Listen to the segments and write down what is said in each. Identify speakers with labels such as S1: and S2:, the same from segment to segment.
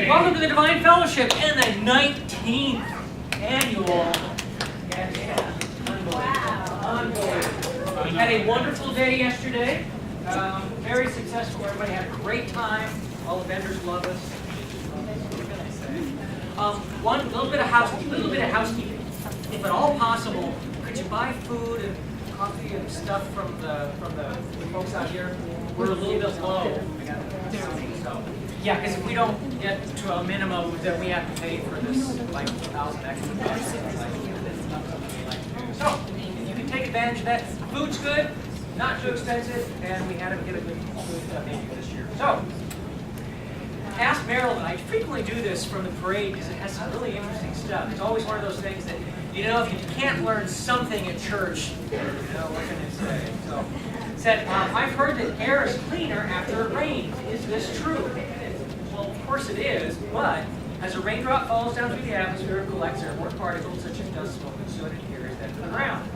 S1: Welcome to the Divine Fellowship and the 19th annual. Unbelievable. We had a wonderful day yesterday. Very successful. Everybody had a great time. All the vendors love us. One little bit of housekeeping. If at all possible, could you buy food and coffee and stuff from the folks out here? We're a little bit low. So, yeah, because if we don't get to a minimum, then we have to pay for this like 1,000 extra bucks. So you can take advantage of that. Food's good, not too expensive, and we had them get a good menu this year. So ask Marilyn. I frequently do this from the parade because it has some really interesting stuff. It's always one of those things that, you know, if you can't learn something at church, you know, what can I say? So said, I've heard that air is cleaner after it rains. Is this true? Well, of course it is, but as a raindrop falls down through the atmosphere, it collects airborne particles such as dust, smoke, and soot, and carries them to the ground.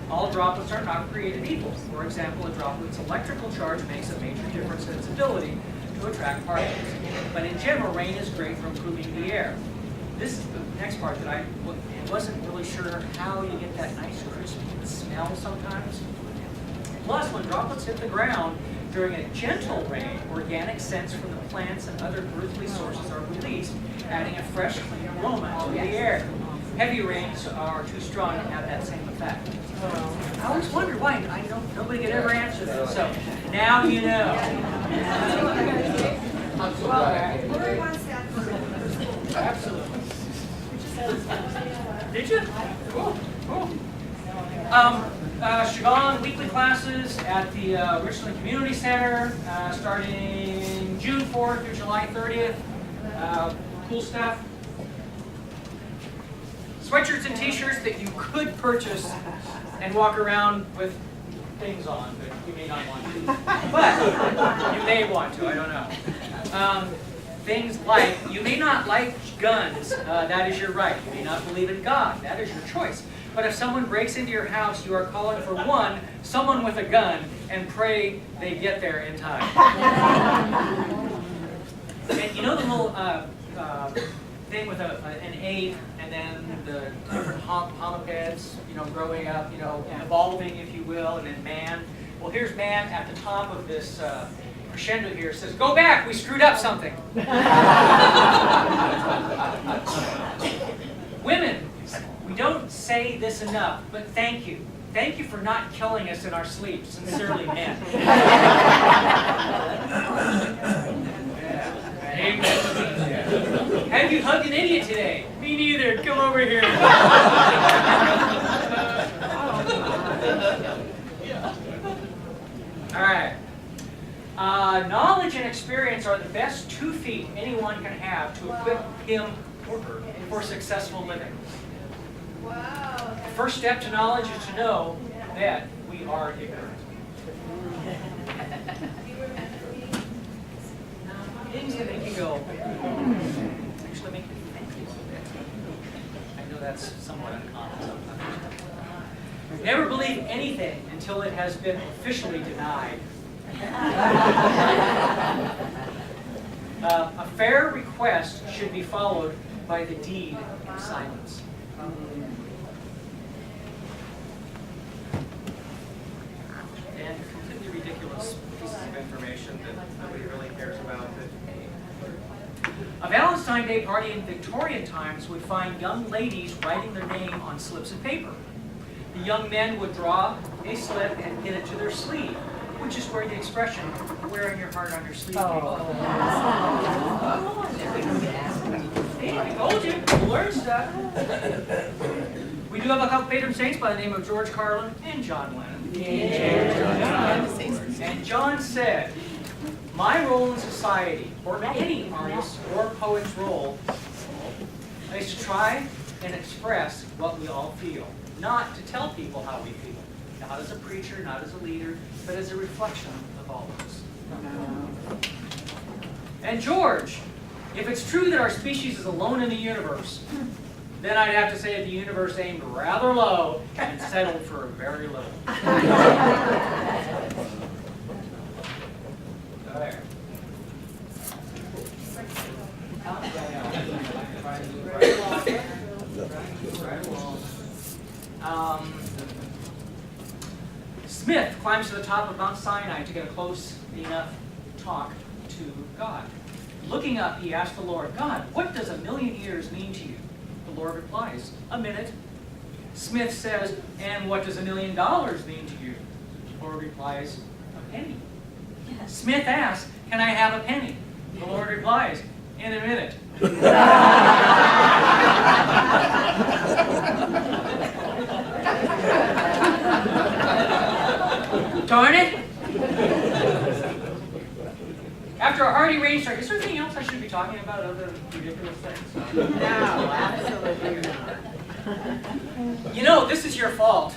S1: All droplets are not created equal. For example, a droplet's electrical charge makes a major difference in its ability to attract particles. But in general, rain is great for improving the air. This is the next part that I wasn't really sure how you get that nice crisp smell sometimes. Plus, when droplets hit the ground during a gentle rain, organic scents from the plants and other earthly sources are released, adding a fresh, clean aroma to the air. Heavy rains are too strong to have that same effect. I always wondered why. Nobody could ever answer that. So now you know. Absolutely. Did you? Cool. Qigong weekly classes at the Richland Community Center starting June 4th through July 30th. Cool stuff. Sweatshirts and t-shirts that you could purchase and walk around with things on, but you may not want to. But you may want to, I don't know. Things like, you may not like guns, that is your right. You may not believe in God, that is your choice. But if someone breaks into your house, you are calling for someone with a gun, and pray they get there in time. And you know the little thing with an ape, and then the different homipeds, you know, growing up, you know, evolving, if you will, and then man. Well, here's man at the top of this crescendo here. Says, "Go back, we screwed up something." Women, we don't say this enough, but thank you. Thank you for not killing us in our sleep. Sincerely, men. Amen. Have you hugged an idiot today? Me neither. Come over here. All right. Knowledge and experience are the best 2 feet anyone can have to equip him or her for successful living.
S2: Wow.
S1: The first step to knowledge is to know that we are ignorant. Things that make you go, actually make you think a little bit. I know that's somewhat uncommon sometimes. Never believe anything until it has been officially denied. A fair request should be followed by the deed in silence. And completely ridiculous pieces of information that nobody really cares about. A Valentine's Day party in Victorian times would find young ladies writing their name on slips of paper. The young men would draw a slip and pin it to their sleeve, which is where the expression, wearing your heart on your sleeve, came from. I told you, you learn stuff. We do have a couple patron saints by the name of George Carlin and John Lennon. And John said, "My role in society, or any artist or poet's role, is to try and express what we all feel, not to tell people how we feel. Not as a preacher, not as a leader, but as a reflection of all of us." And George, if it's true that our species is alone in the universe, then I'd have to say that the universe aimed rather low and settled for very little. There. Smith climbs to the top of Mount Sinai to get a close enough talk to God. Looking up, he asked the Lord, God, what does 1,000,000 years mean to you? The Lord replies, a minute. Smith says, and what does $1,000,000 mean to you? The Lord replies, a penny. Smith asks, can I have a penny? The Lord replies, in a minute. Darn it! After a hearty rainstorm, is there anything else I should be talking about other than ridiculous things?
S2: No, absolutely not.
S1: You know, this is your fault.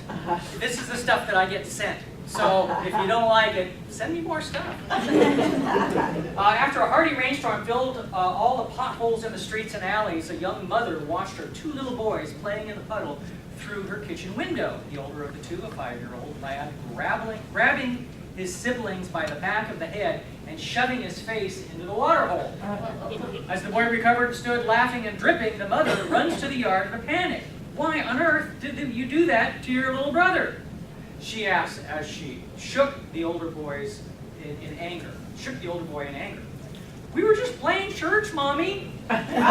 S1: This is the stuff that I get sent. So if you don't like it, send me more stuff. After a hearty rainstorm filled all the potholes in the streets and alleys, a young mother watched her 2 little boys playing in the puddle through her kitchen window. The older of the 2, a 5-year-old lad, grabbing his siblings by the back of the head and shoving his face into the water hole. As the boy recovered and stood laughing and dripping, the mother runs to the yard in a panic. Why on earth did you do that to your little brother? She asked as she shook the older boys in anger. Shook the older boy in anger. We were just playing church, Mommy. And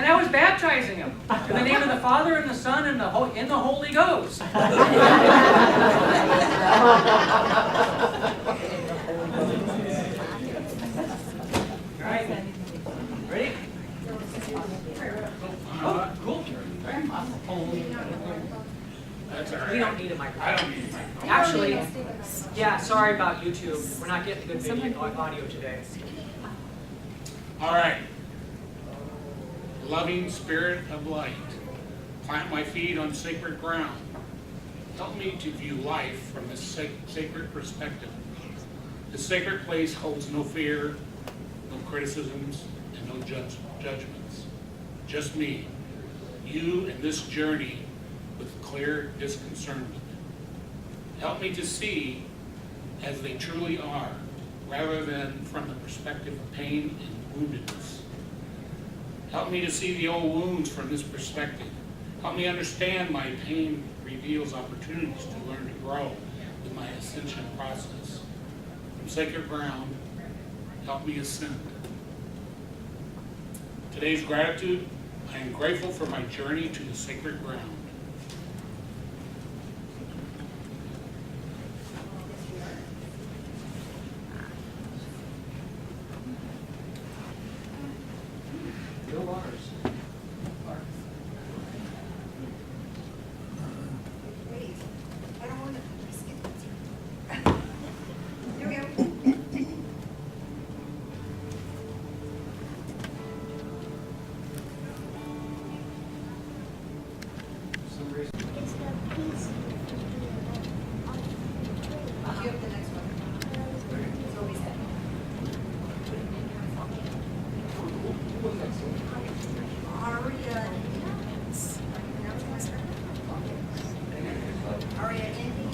S1: I was baptizing him in the name of the Father and the Son and in the Holy Ghost. All right. Ready? Oh, cool.
S3: That's all right.
S1: We don't need a microphone.
S3: I don't need a microphone.
S1: Actually, yeah, sorry about YouTube. We're not getting good video audio today.
S3: All right. Loving spirit of light, plant my feet on sacred ground. Help me to view life from this sacred perspective. This sacred place holds no fear, no criticisms, and no judgments. Just me, you, and this journey with clear discernment. Help me to see as they truly are, rather than from the perspective of pain and woundedness. Help me to see the old wounds from this perspective. Help me understand my pain reveals opportunities to learn to grow with my ascension process. From sacred ground, help me ascend. Today's gratitude, I am grateful for my journey to the sacred ground.
S1: Bill Lars.
S2: Wait, I don't want to skip it. Here we go.
S1: Some reason.
S4: It's the piece
S2: Cue up the next one. It's always that. Aria Indy.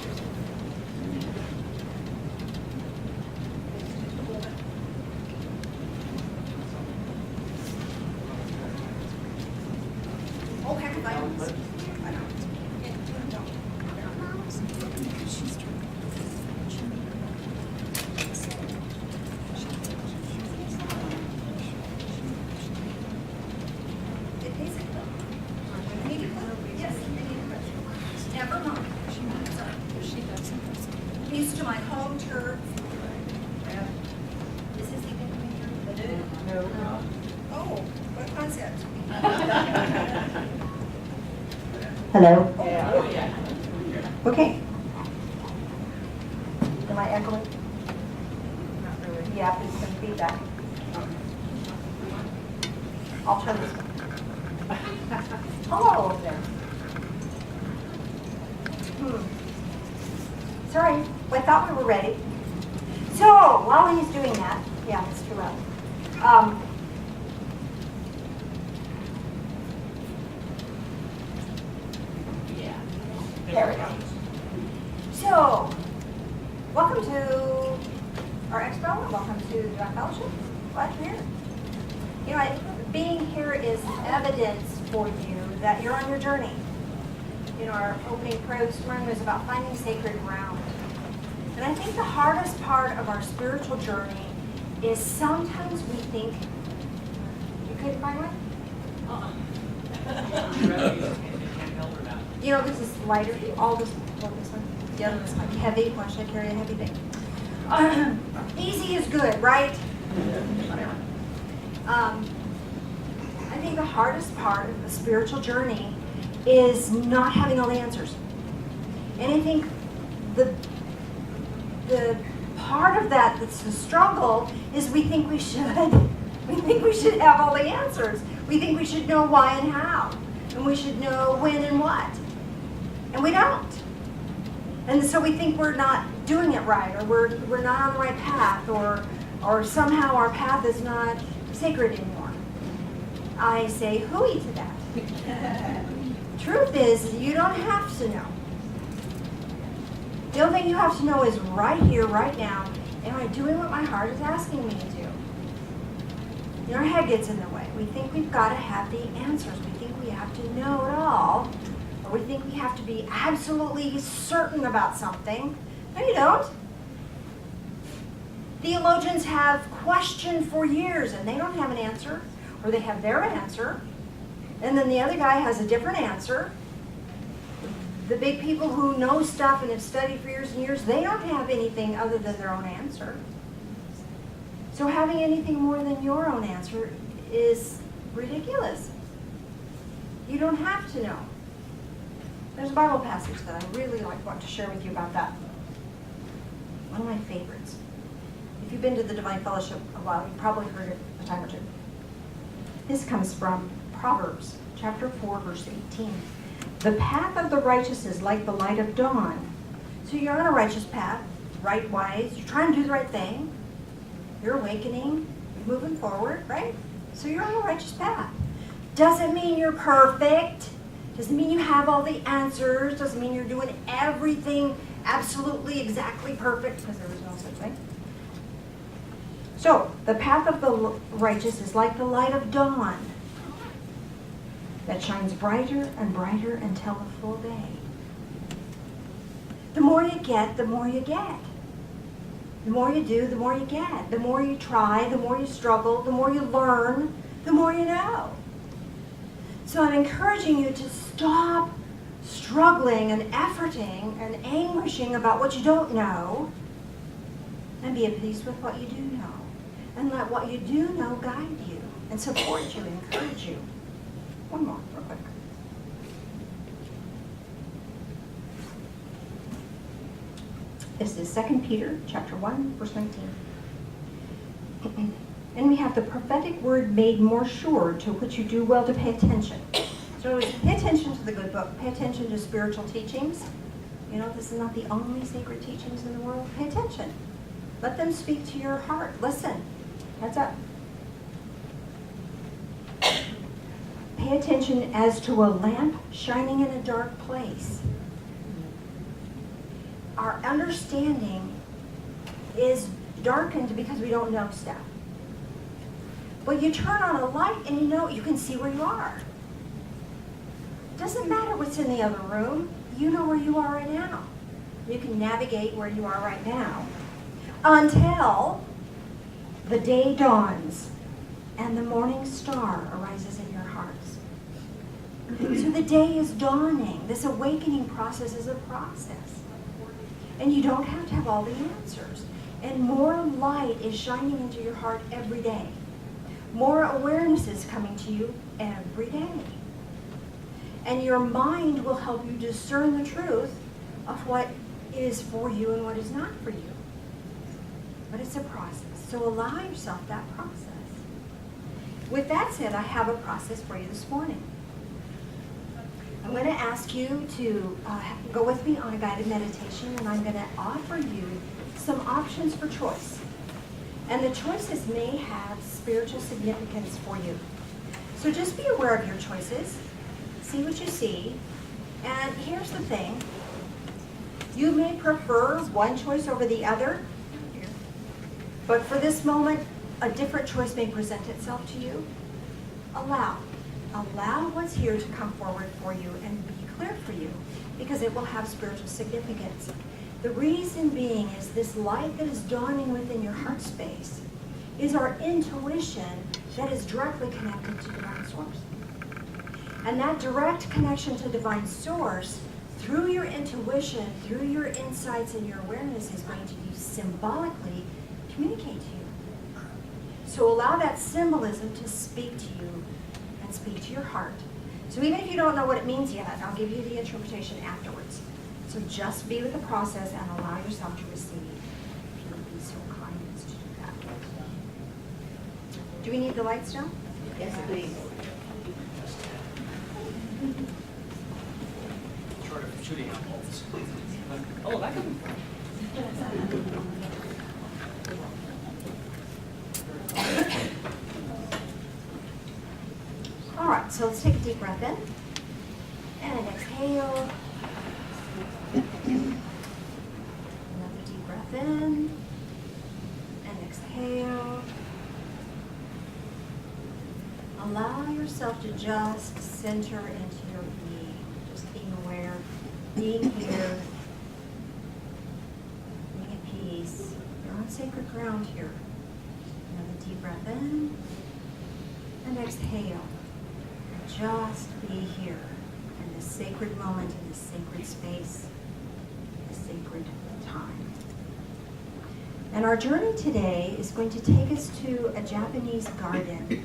S2: Oh, heck of items. I know. It is. Yes, never mind. Used to my home turf. Is this even here? No. Oh, what concept?
S5: Hello?
S2: Oh, yeah.
S5: Okay. Am I echoing?
S2: Not really.
S5: Yeah, there's some feedback. I'll turn this. Hello over there. Sorry, I thought we were ready. So, while he's doing that, yeah, it's too loud. There we go. So, welcome to our expo, and welcome to the Fellowship. Glad you're here. You know, being here is evidence for you that you're on your journey. You know, our opening prayer this morning was about finding sacred ground. And I think the hardest part of our spiritual journey is sometimes we think, you couldn't find one? You know, this is lighter, all this one. The other one's like heavy. Why should I carry a heavy thing? Easy is good, right? Whatever. I think the hardest part of the spiritual journey is not having all the answers. And I think the part of that that's the struggle is we think we should. We think we should have all the answers. We think we should know why and how. And we should know when and what. And we don't. And so we think we're not doing it right, or we're not on the right path, or somehow our path is not sacred anymore. I say hooey to that. Truth is, you don't have to know. The only thing you have to know is right here, right now, am I doing what my heart is asking me to do? You know, our head gets in the way. We think we've got to have the answers. We think we have to know it all. Or we think we have to be absolutely certain about something. No, you don't. Theologians have questioned for years and they don't have an answer. Or they have their answer. And then the other guy has a different answer. The big people who know stuff and have studied for years and years, they don't have anything other than their own answer. So having anything more than your own answer is ridiculous. You don't have to know. There's a Bible passage that I really want to share with you about that. One of my favorites. If you've been to the Divine Fellowship a while, you've probably heard it a time or two. This comes from Proverbs chapter 4, verse 18. The path of the righteous is like the light of dawn. So you're on a righteous path, right wise. You're trying to do the right thing. You're awakening, you're moving forward, right? So you're on a righteous path. Doesn't mean you're perfect. Doesn't mean you have all the answers. Doesn't mean you're doing everything absolutely exactly perfect, because there is no such thing. So, the path of the righteous is like the light of dawn that shines brighter and brighter until the full day. The more you get, the more you get. The more you do, the more you get. The more you try, the more you struggle, the more you learn, the more you know. So I'm encouraging you to stop struggling and efforting and anguishing about what you don't know and be at peace with what you do know. And let what you do know guide you and support you, encourage you. One more, real quick. This is 2 Peter chapter 1, verse 19. And we have the prophetic word made more sure, to which you do well to pay attention. So pay attention to the good book. Pay attention to spiritual teachings. You know, this is not the only sacred teachings in the world. Pay attention. Let them speak to your heart. Listen. Heads up. Pay attention as to a lamp shining in a dark place. Our understanding is darkened because we don't know stuff. Well, you turn on a light and you can see where you are. It doesn't matter what's in the other room. You know where you are right now. You can navigate where you are right now until the day dawns and the morning star arises in your hearts. So the day is dawning. This awakening process is a process. And you don't have to have all the answers. And more light is shining into your heart every day. More awareness is coming to you every day. And your mind will help you discern the truth of what is for you and what is not for you. But it's a process. So allow yourself that process. With that said, I have a process for you this morning. I'm going to ask you to go with me on a guided meditation, and I'm going to offer you some options for choice. And the choices may have spiritual significance for you. So just be aware of your choices. See what you see. And here's the thing. You may prefer one choice over the other. But for this moment, a different choice may present itself to you, allow. Allow what's here to come forward for you and be clear for you, because it will have spiritual significance. The reason being is this light that is dawning within your heart space is our intuition that is directly connected to divine source. And that direct connection to divine source, through your intuition, through your insights and your awareness, is going to be symbolically communicate to you. So allow that symbolism to speak to you and speak to your heart. So even if you don't know what it means yet, I'll give you the interpretation afterwards. So just be with the process and allow yourself to receive. If you would be so kind as to do that. Do we need the light still?
S2: Yes, please.
S1: Short of shooting out bolts. Oh, that could be
S5: All right, so let's take a deep breath in. And an exhale. Another deep breath in. And exhale. Allow yourself to just center into your being. Just being aware, being here, being at peace. You're on sacred ground here. Another deep breath in. And exhale. Just be here in this sacred moment, in this sacred space, this sacred time. And our journey today is going to take us to a Japanese garden.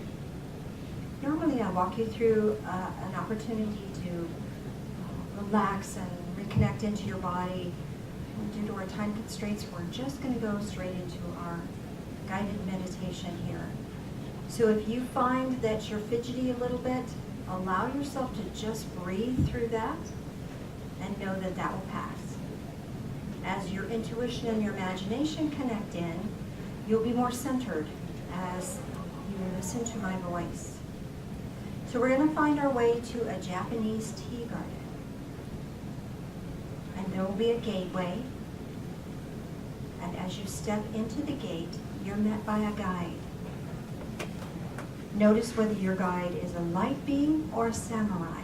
S5: Normally I walk you through an opportunity to relax and reconnect into your body. And due to our time constraints, we're just going to go straight into our guided meditation here. So if you find that you're fidgety a little bit, allow yourself to just breathe through that and know that that will pass. As your intuition and your imagination connect in, you'll be more centered as you listen to my voice. So we're going to find our way to a Japanese tea garden. And there will be a gateway. And as you step into the gate, you're met by a guide. Notice whether your guide is a light being or a samurai.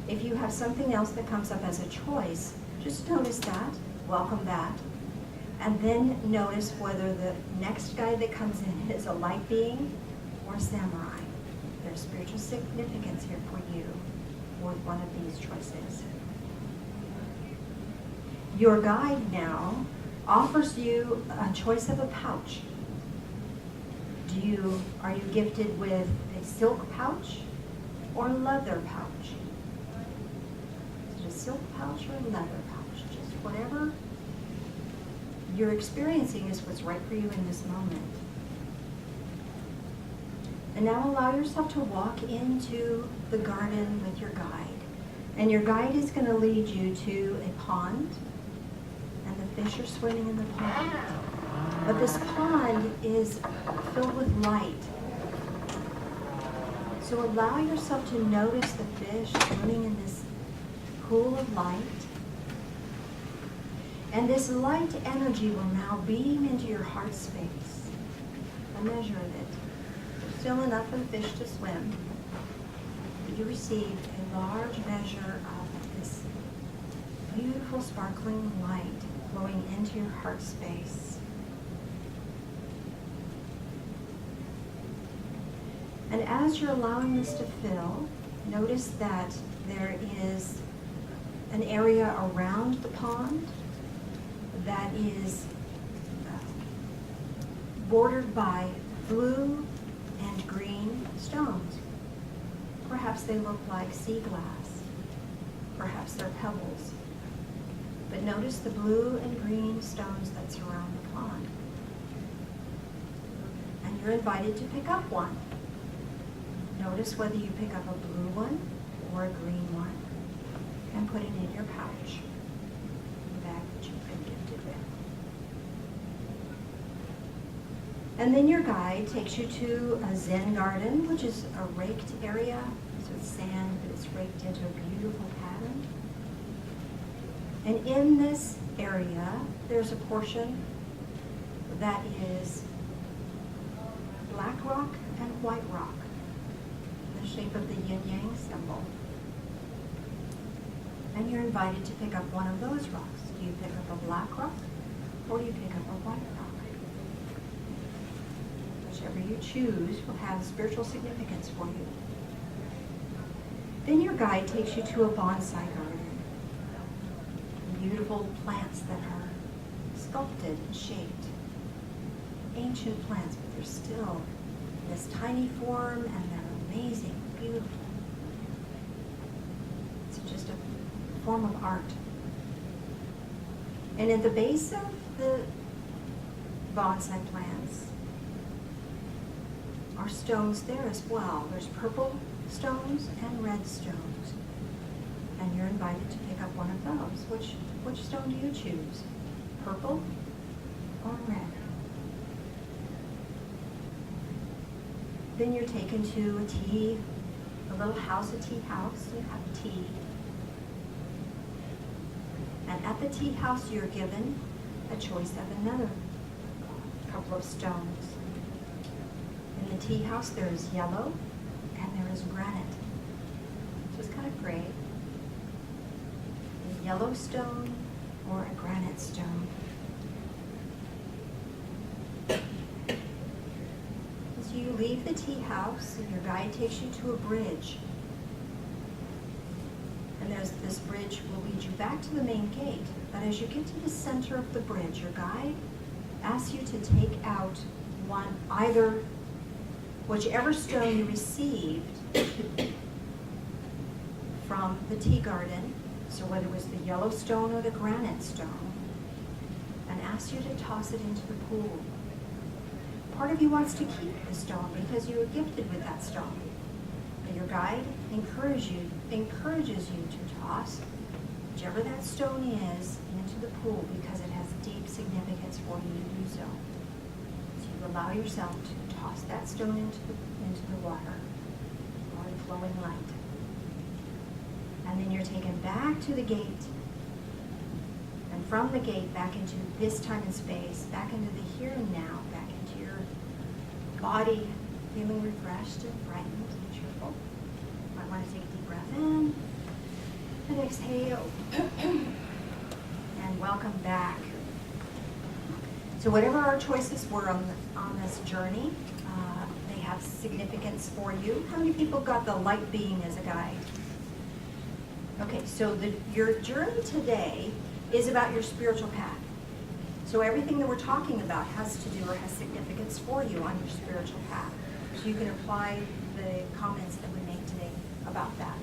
S5: If you have something else that comes up as a choice, just notice that, welcome that, and then notice whether the next guide that comes in is a light being or a samurai. There's spiritual significance here for you with one of these choices. Your guide now offers you a choice of a pouch. Are you gifted with a silk pouch or a leather pouch? Is it a silk pouch or a leather pouch? Just whatever you're experiencing is what's right for you in this moment. And now allow yourself to walk into the garden with your guide. And your guide is going to lead you to a pond, and the fish are swimming in the pond. But this pond is filled with light. So allow yourself to notice the fish swimming in this pool of light. And this light energy will now beam into your heart space. A measure of it. There's still enough for the fish to swim. But you receive a large measure of this beautiful sparkling light flowing into your heart space. And as you're allowing this to fill, notice that there is an area around the pond that is bordered by blue and green stones. Perhaps they look like sea glass. Perhaps they're pebbles. But notice the blue and green stones that surround the pond. And you're invited to pick up one. Notice whether you pick up a blue one or a green one and put it in your pouch, the bag that you've been gifted with. And then your guide takes you to a Zen garden, which is a raked area. So it's sand, but it's raked into a beautiful pattern. And in this area, there's a portion that is black rock and white rock, the shape of the yin-yang symbol. And you're invited to pick up one of those rocks. Do you pick up a black rock or do you pick up a white rock? Whichever you choose will have spiritual significance for you. Then your guide takes you to a bonsai garden. Beautiful plants that are sculpted and shaped. Ancient plants, but they're still this tiny form and they're amazing, beautiful. It's just a form of art. And at the base of the bonsai plants are stones there as well. There's purple stones and red stones. And you're invited to pick up one of those. Which stone do you choose? Purple or red? Then you're taken to a little house, a tea house. You have tea. And at the tea house, you're given a choice of another couple of stones. In the tea house, there is yellow and there is granite, which is kind of gray. A yellow stone or a granite stone. As you leave the tea house, your guide takes you to a bridge. And this bridge will lead you back to the main gate. But as you get to the center of the bridge, your guide asks you to take out whichever stone you received from the tea garden, so whether it was the yellow stone or the granite stone, and asks you to toss it into the pool. Part of you wants to keep the stone because you were gifted with that stone. But your guide encourages you to toss whichever that stone is into the pool because it has deep significance for you to do so. So you allow yourself to toss that stone into the water or in flowing light. And then you're taken back to the gate. And from the gate back into this time and space, back into the here and now, back into your body, feeling refreshed and brightened and cheerful. You might want to take a deep breath in and exhale. And welcome back. So whatever our choices were on this journey, they have significance for you. How many people got the light being as a guide? Okay, so your journey today is about your spiritual path. So everything that we're talking about has to do or has significance for you on your spiritual path. So you can apply the comments that we make today about that.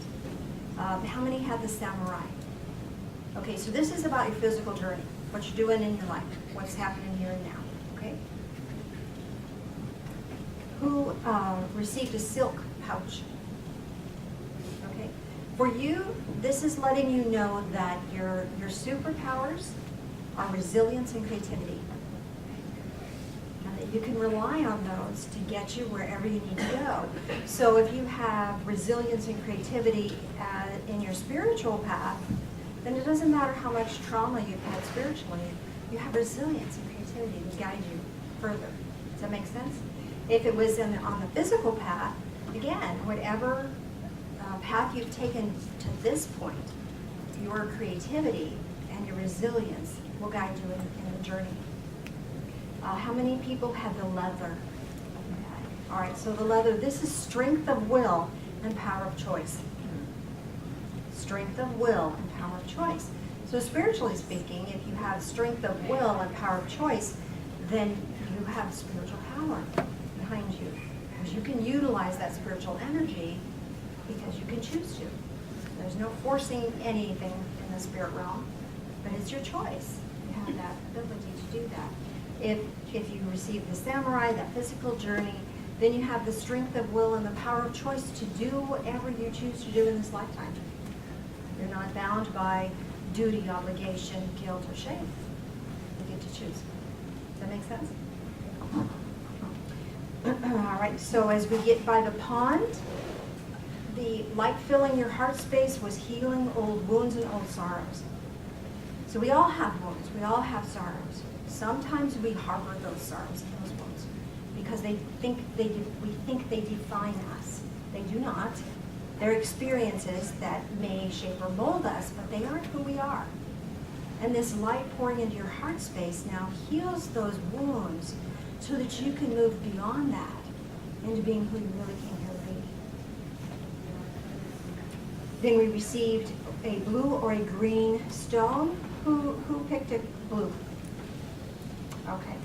S5: How many had the samurai? Okay, so this is about your physical journey, what you're doing in your life, what's happening here and now, okay? Who received a silk pouch? Okay, for you, this is letting you know that your superpowers are resilience and creativity. And that you can rely on those to get you wherever you need to go. So if you have resilience and creativity in your spiritual path, then it doesn't matter how much trauma you've had spiritually, you have resilience and creativity to guide you further. Does that make sense? If it was on the physical path, again, whatever path you've taken to this point, your creativity and your resilience will guide you in the journey. How many people have the leather? Okay. All right, so the leather, this is strength of will and power of choice. Strength of will and power of choice. So spiritually speaking, if you have strength of will and power of choice, then you have spiritual power behind you. Because you can utilize that spiritual energy because you can choose to. There's no forcing anything in the spirit realm, but it's your choice. You have that ability to do that. If you receive the samurai, that physical journey, then you have the strength of will and the power of choice to do whatever you choose to do in this lifetime. You're not bound by duty, obligation, guilt, or shame. You get to choose. Does that make sense? All right, so as we get by the pond, the light filling your heart space was healing old wounds and old sorrows. So we all have wounds, we all have sorrows. Sometimes we harbor those sorrows and those wounds because we think they define us. They do not. They're experiences that may shape or mold us, but they aren't who we are. And this light pouring into your heart space now heals those wounds so that you can move beyond that into being who you really came here to be. Then we received a blue or a green stone. Who picked a blue? Okay.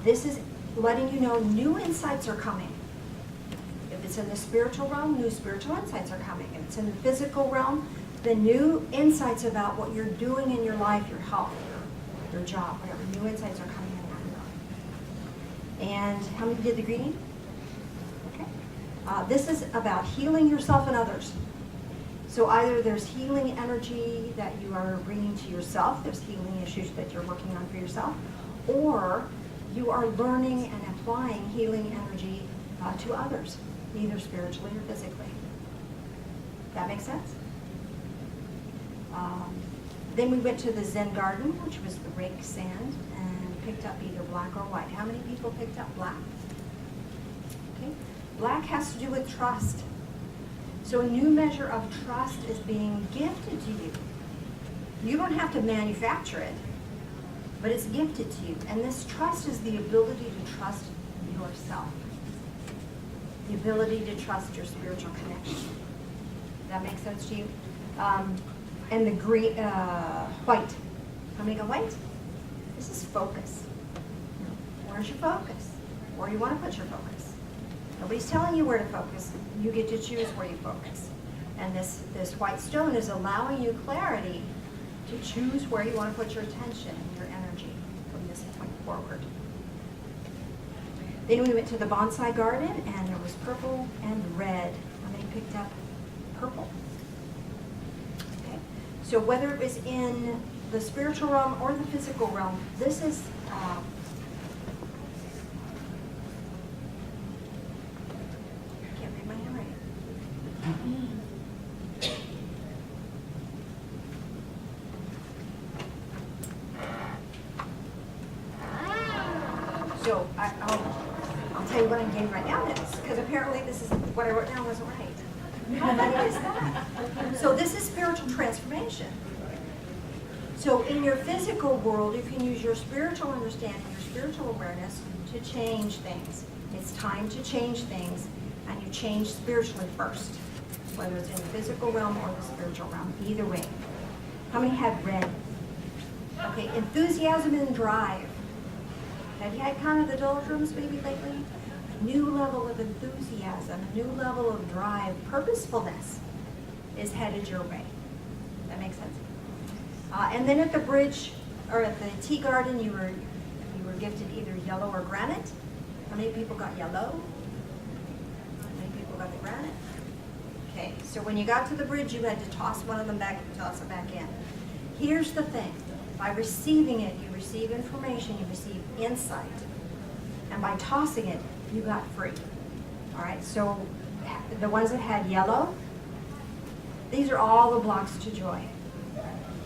S5: This is letting you know new insights are coming. If it's in the spiritual realm, new spiritual insights are coming. If it's in the physical realm, the new insights about what you're doing in your life, your health, your job, whatever, new insights are coming in. And how many did the greeting? Okay. This is about healing yourself and others. So either there's healing energy that you are bringing to yourself, there's healing issues that you're working on for yourself, or you are learning and applying healing energy to others, either spiritually or physically. That makes sense? Then we went to the Zen garden, which was the rake sand, and picked up either black or white. How many people picked up black? Okay. Black has to do with trust. So a new measure of trust is being gifted to you. You don't have to manufacture it, but it's gifted to you. And this trust is the ability to trust yourself. The ability to trust your spiritual connection. Does that make sense to you? And the green, white. How many go white? This is focus. Where's your focus? Where do you want to put your focus? Nobody's telling you where to focus. You get to choose where you focus. And this white stone is allowing you clarity to choose where you want to put your attention and your energy from this point forward. Then we went to the bonsai garden, and there was purple and red. How many picked up purple? Okay. So whether it was in the spiritual realm or the physical realm, this is can't read my handwriting. So I'll tell you what I'm getting right now is, because apparently this is what I wrote down wasn't right. How funny is that? So this is spiritual transformation. So in your physical world, you can use your spiritual understanding, your spiritual awareness to change things. It's time to change things, and you change spiritually first, whether it's in the physical realm or the spiritual realm, either way. How many had red? Okay, enthusiasm and drive. Have you had kind of the doldrums maybe lately? A new level of enthusiasm, a new level of drive, purposefulness is headed your way. That makes sense? And then at the bridge, or at the tea garden, you were gifted either yellow or granite. How many people got yellow? How many people got the granite? Okay, so when you got to the bridge, you had to toss one of them back and toss it back in. Here's the thing. By receiving it, you receive information, you receive insight. And by tossing it, you got free. All right, so the ones that had yellow, these are all the blocks to joy.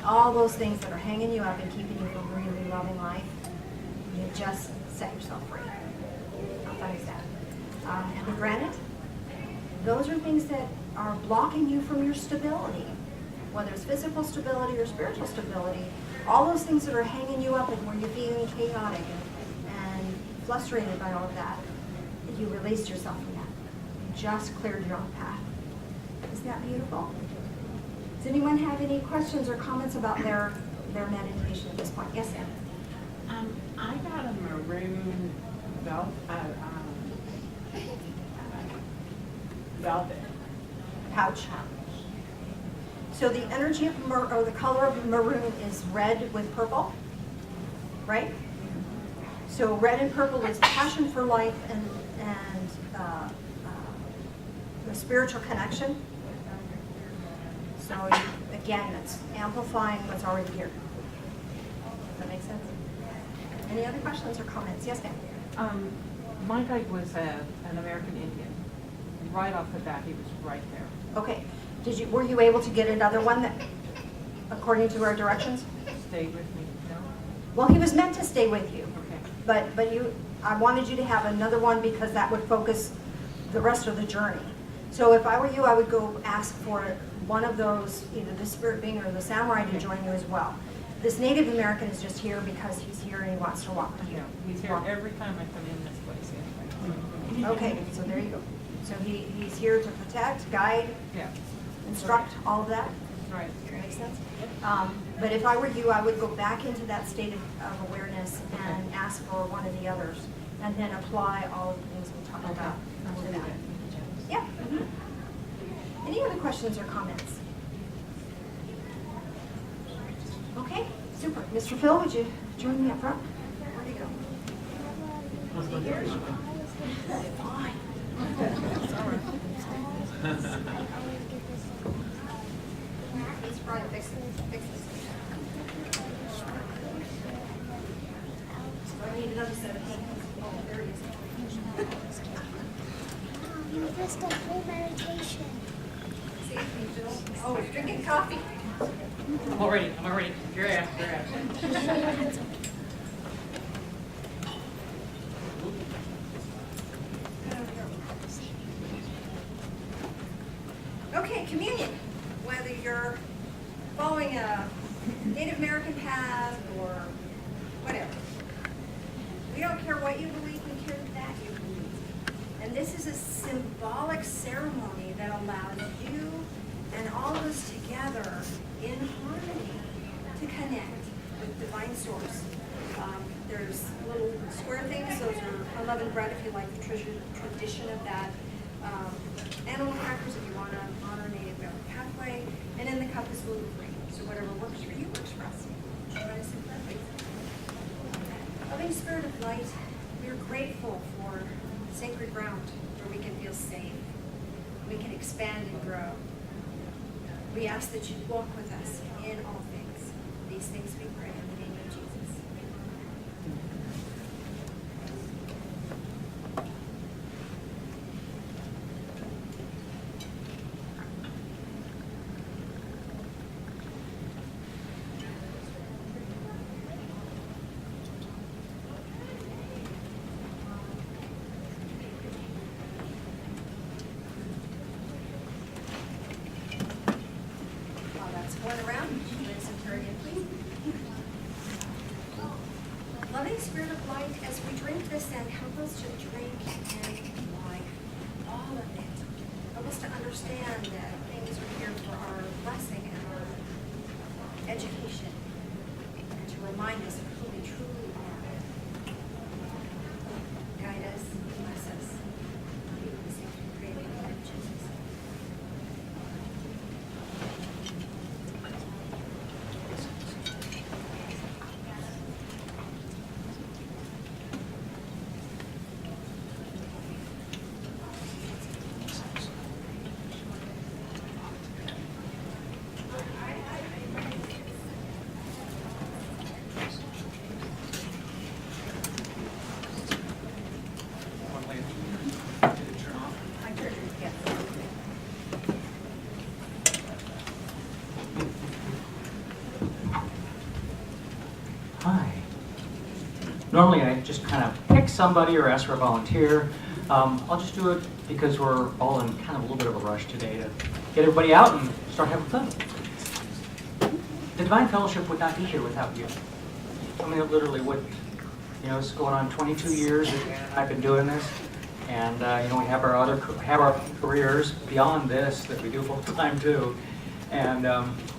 S5: All those things that are hanging you up and keeping you from really loving life, you just set yourself free. How fun is that? And the granite, those are things that are blocking you from your stability, whether it's physical stability or spiritual stability. All those things that are hanging you up and where you're feeling chaotic and frustrated by all of that, you released yourself from that. You just cleared your own path. Isn't that beautiful? Does anyone have any questions or comments about their meditation at this point? Yes, Anne?
S4: I got a maroon velvet
S5: Pouch. So the energy of or the color of maroon is red with purple, right? So red and purple is passion for life and the spiritual connection. So again, it's amplifying what's already here. Does that make sense? Any other questions or comments? Yes, ma'am.
S4: My guide was an American Indian. Right off the bat, he was right there.
S5: Okay. Were you able to get another one that, according to our directions?
S4: Stayed with me, no?
S5: Well, he was meant to stay with you,
S4: Okay.
S5: but I wanted you to have another one because that would focus the rest of the journey. So if I were you, I would go ask for one of those, either the spirit being or the samurai to join you as well. This Native American is just here because he's here and he wants to walk with you.
S4: Yeah, he's here every time I come in this place, anyway.
S5: Okay, so there you go. So he's here to protect, guide,
S4: Yeah,
S5: instruct, all of that.
S4: right.
S5: Makes sense? But if I were you, I would go back into that state of awareness and ask for one of the others, and then apply all of the things we talked
S4: Okay.
S5: about
S4: I will
S5: to
S4: do
S5: that.
S4: that.
S5: Yeah. Any other questions or comments? Okay, super. Mr. Phil, would you join me up front? Where'd he go? Fine. He's probably fixing this. I need another set of hands. Oh, there he is.
S6: You missed a full meditation.
S5: See, Phil? Oh, he's drinking coffee.
S1: I'm all ready. Here I am.
S5: Okay, communion. Whether you're following a Native American path or whatever. We don't care what you believe, we care that you believe. And this is a symbolic ceremony that allows you and all of us together in harmony to connect with divine source. There's little square things, those are unleavened bread if you like the tradition of that. Animal crackers if you want to honor Native American pathway. And in the cup is gluten-free. So whatever works for you works for us. Join us in prayer, please. Loving Spirit of Light, we are grateful for sacred ground where we can feel safe. We can expand and grow. We ask that you walk with us in all things. These things we pray in the name of Jesus. While that's going around, bring some Terrain, please. Loving Spirit of Light, as we drink this in, help us to drink in life, all of it. Help us to understand that things are here for our blessing and our education, and to remind us of who we truly are. Guide us, bless us. These things we pray in the name of Jesus. I turned it, yes.
S7: Hi. Normally I just kind of pick somebody or ask for a volunteer. I'll just do it because we're all in kind of a little bit of a rush today to get everybody out and start having fun. The Divine Fellowship would not be here without you. I mean, it literally wouldn't. You know, it's going on 22 years that I've been doing this. And, you know, we have our careers beyond this that we do full time too. And,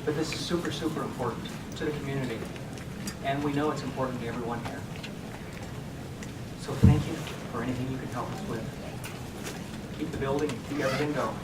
S7: but this is super, super important to the community. And we know it's important to everyone here. So thank you for anything you can help us with. Keep the building, keep everything going.